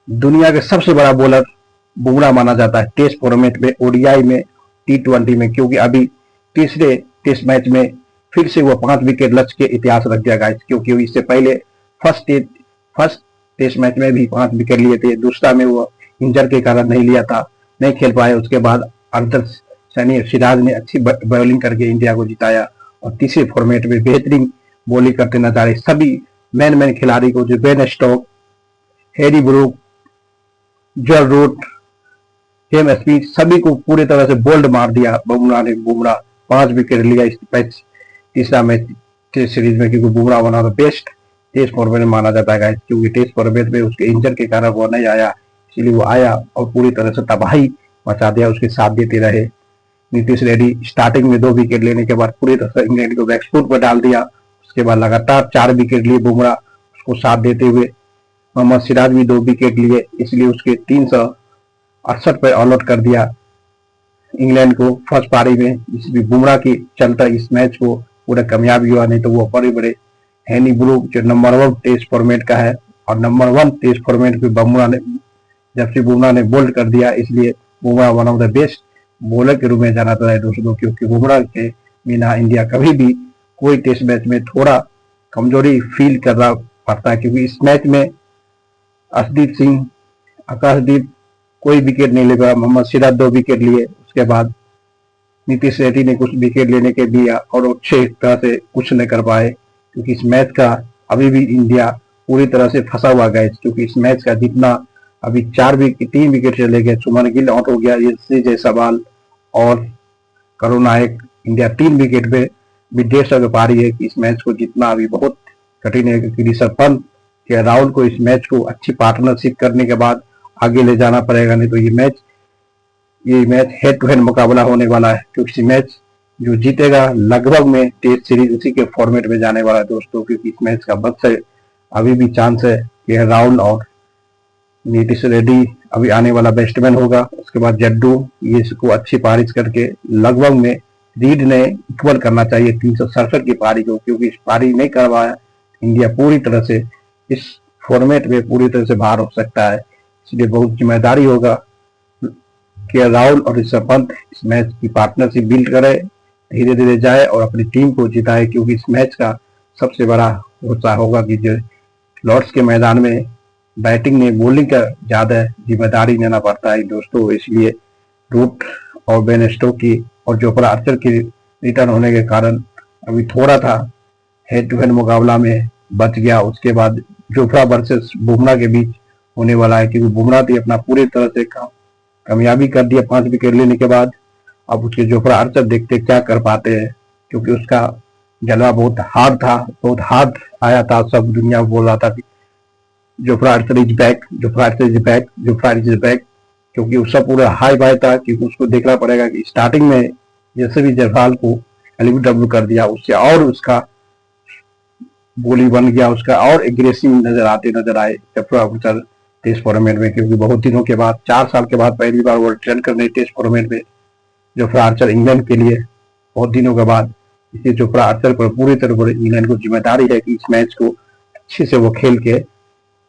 दुनिया के सबसे बड़ा बॉलर बुमराह माना जाता है टेस्ट फॉर्मेट में, ओडीआई में, टी20 में, क्योंकि अभी तीसरे टेस्ट मैच में फिर से वो 5 विकेट लक्ष्य के इतिहास रख दिया गाइस, क्योंकि इससे पहले फर्स्ट टेस्ट मैच में भी 5 विकेट लिए थे, दूसरा में वो इंजर के कारण नहीं लिया था, नहीं खेल पाए। उसके बाद अरशद सैनी सिराज ने अच्छी बॉलिंग करके इंडिया को जिताया, और तीसरे फॉर्मेट में बेहतरीन बॉलिंग करते नजारे सभी मैन खिलाड़ी को, जो Ben Stoke, Harry Brook, George Root, James Smith, सभी को पूरी तरह से बोल्ड मार दिया बुमराह 5 विकेट लिया इस मैच, तीसरा मैच टेस्ट सीरीज में, क्योंकि Bumrah one of the best test format में माना जाता है, क्योंकि टेस्ट फॉर्मेट में उसके इंजर के कारण वो नहीं आया, इसलिए वो आया और पूरी तरह से तबाही मचा दिया, उसके साथ देते रहे। नीतीश रेड्डी स्टार्टिंग में 2 विकेट लेने के बाद पूरी तरह से इंग्लैंड को बैकफुट पर डाल दिया, उसके बाद लगातार 4 विकेट लिए बुमराह, उसको साथ देते हुए मोहम्मद सिराज भी 2 विकेट लिए, इसलिए उसके 368 पर ऑल आउट कर दिया इंग्लैंड को फर्स्ट पारी में। इसलिए बुमराह की चलता इस मैच को पूरा कामयाबी हुआ, नहीं तो वो बड़े बड़े हैनी ब्रूक जो नंबर 1 टेस्ट फॉर्मेट का है, और नंबर 1 टेस्ट फॉर्मेट पे बुमराह ने बोल्ड कर दिया, इसलिए Bumrah one of the best bowler के रूप में जाना जाता है दोस्तों, क्योंकि बुमराह के बिना इंडिया कभी भी कोई टेस्ट मैच में थोड़ा कमजोरी फील करना पड़ता है, क्योंकि इस मैच में अर्शदीप सिंह, आकाशदीप कोई विकेट नहीं ले पाया, मोहम्मद सिराज 2 विकेट लिए, उसके बाद नीतीश रेड्डी ने कुछ विकेट लेने के दिया और अच्छे तरह से कुछ नहीं कर पाए, क्योंकि इस मैच का अभी भी इंडिया पूरी तरह से फंसा हुआ गया, क्योंकि इस मैच का जितना अभी 3 विकेट चले गए, सुमन गिल आउट हो गया, ये जयसवाल और करुण नायक, इंडिया 3 विकेट पे भी 150 के पारी है कि इस मैच को जितना अभी बहुत कठिन है, क्योंकि ऋषभ पंत के राहुल को इस मैच को अच्छी पार्टनरशिप करने के बाद आगे ले जाना पड़ेगा, नहीं तो ये मैच हेड टू हेड मुकाबला होने वाला है, क्योंकि मैच जो जीतेगा लगभग में टेस्ट सीरीज उसी के फॉर्मेट में जाने वाला है दोस्तों, क्योंकि इस मैच का बस से अभी भी चांस है कि राहुल और नीतीश रेड्डी अभी आने वाला बैट्समैन होगा, उसके बाद जड्डू, ये इसको अच्छी पारिश करके लगभग में रीड ने इक्वल करना चाहिए 367 की पारी को, क्योंकि इस पारी नहीं करवाया इंडिया पूरी तरह से इस फॉर्मेट में पूरी तरह से बाहर हो सकता है, इसलिए बहुत जिम्मेदारी होगा कि राहुल और ऋषभ पंत इस मैच की पार्टनरशिप बिल्ड करे, धीरे धीरे जाए और अपनी टीम को जिताए, क्योंकि इस मैच का सबसे बड़ा होता होगा कि जो लॉर्ड्स के मैदान में बैटिंग में बॉलिंग का ज्यादा जिम्मेदारी लेना पड़ता है दोस्तों, इसलिए रूट और बेन स्टोक की और जोफ्रा आर्चर की रिटर्न होने के कारण अभी थोड़ा था हेड टू हेड मुकाबला में बच गया। उसके बाद जोफ्रा वर्सेस बुमराह के बीच होने वाला है, क्योंकि बुमराह भी अपना पूरी तरह से कामयाबी कर दिया 5 विकेट लेने के बाद, अब उसके जोफ्रा आर्चर देखते क्या कर पाते हैं, क्योंकि उसका जलवा बहुत हार्ड था, बहुत हार्ड आया था, सब दुनिया बोल रहा था कि Jofra Archer is back, Jofra Archer is back, Jofra Archer is back, क्योंकि उसका पूरा हाई बाय था, क्योंकि उसको देखना पड़ेगा कि स्टार्टिंग में जैसे भी जयसवाल को एलबीडब्ल्यू कर दिया, उससे और उसका बोली बन गया, उसका और एग्रेसिव नजर आए जोफ्रा आर्चर टेस्ट फॉर्मेट में, क्योंकि बहुत दिनों के बाद 4 साल के बाद पहली बार वो रिटर्न करने टेस्ट फॉर्मेट में जोफ्रा आर्चर इंग्लैंड के लिए बहुत दिनों के बाद, इसलिए जोफ्रा आर्चर पर पूरी तरह इंग्लैंड को जिम्मेदारी है कि इस मैच को अच्छे से वो खेल के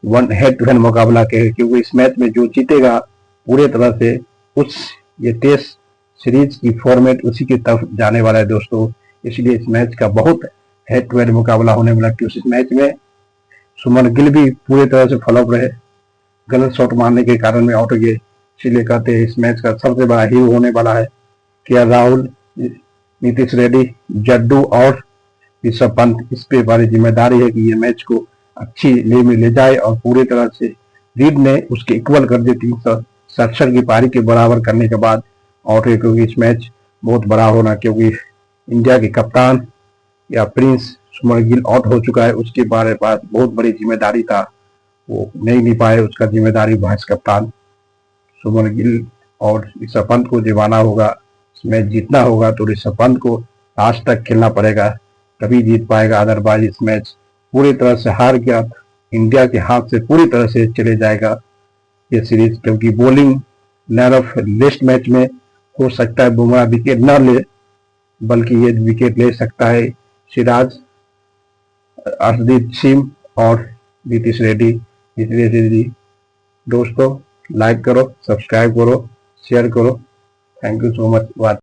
वन हेड टू हेड मुकाबला के, क्योंकि इस मैच में जो जीतेगा पूरे तरह से उस ये टेस्ट सीरीज की फॉर्मेट उसी की तरफ जाने वाला है दोस्तों, इसलिए इस मैच का बहुत हेड टू हेड मुकाबला होने वाला है, क्योंकि इस मैच में सुमन गिल भी पूरी तरह से फ्लॉप रहे, गलत शॉट मारने के कारण में आउट हो गए, इसलिए कहते हैं इस मैच का सबसे बड़ा हीरो होने वाला है के राहुल, नीतीश रेड्डी, जड्डू और ऋषभ पंत, इस पे बड़ी जिम्मेदारी है कि ये मैच को अच्छी ले में ले जाए और पूरी तरह से रीड ने उसके इक्वल कर दी 367 की पारी के बराबर करने के बाद आउट है, क्योंकि इस मैच बहुत बड़ा होना, क्योंकि इंडिया के कप्तान या प्रिंस सुमन गिल आउट हो चुका है, उसके बारे पास बहुत बड़ी जिम्मेदारी था, वो नहीं पाए, उसका जिम्मेदारी वाइस कप्तान सुमन गिल और ऋषभ पंत को दिवाना होगा, मैच जीतना होगा तो ऋषभ पंत को लास्ट तक खेलना पड़ेगा तभी जीत पाएगा, अदरवाइज इस मैच पूरी तरह से हार गया इंडिया के हाथ से पूरी तरह से चले जाएगा ये सीरीज, क्योंकि बॉलिंग नरफ लिस्ट मैच में हो सकता है बुमराह विकेट न ले, बल्कि ये विकेट ले सकता है सिराज, अर्शदीप सिंह और नीतीश रेड्डी दोस्तों लाइक करो, सब्सक्राइब करो, शेयर करो। Thank you so much.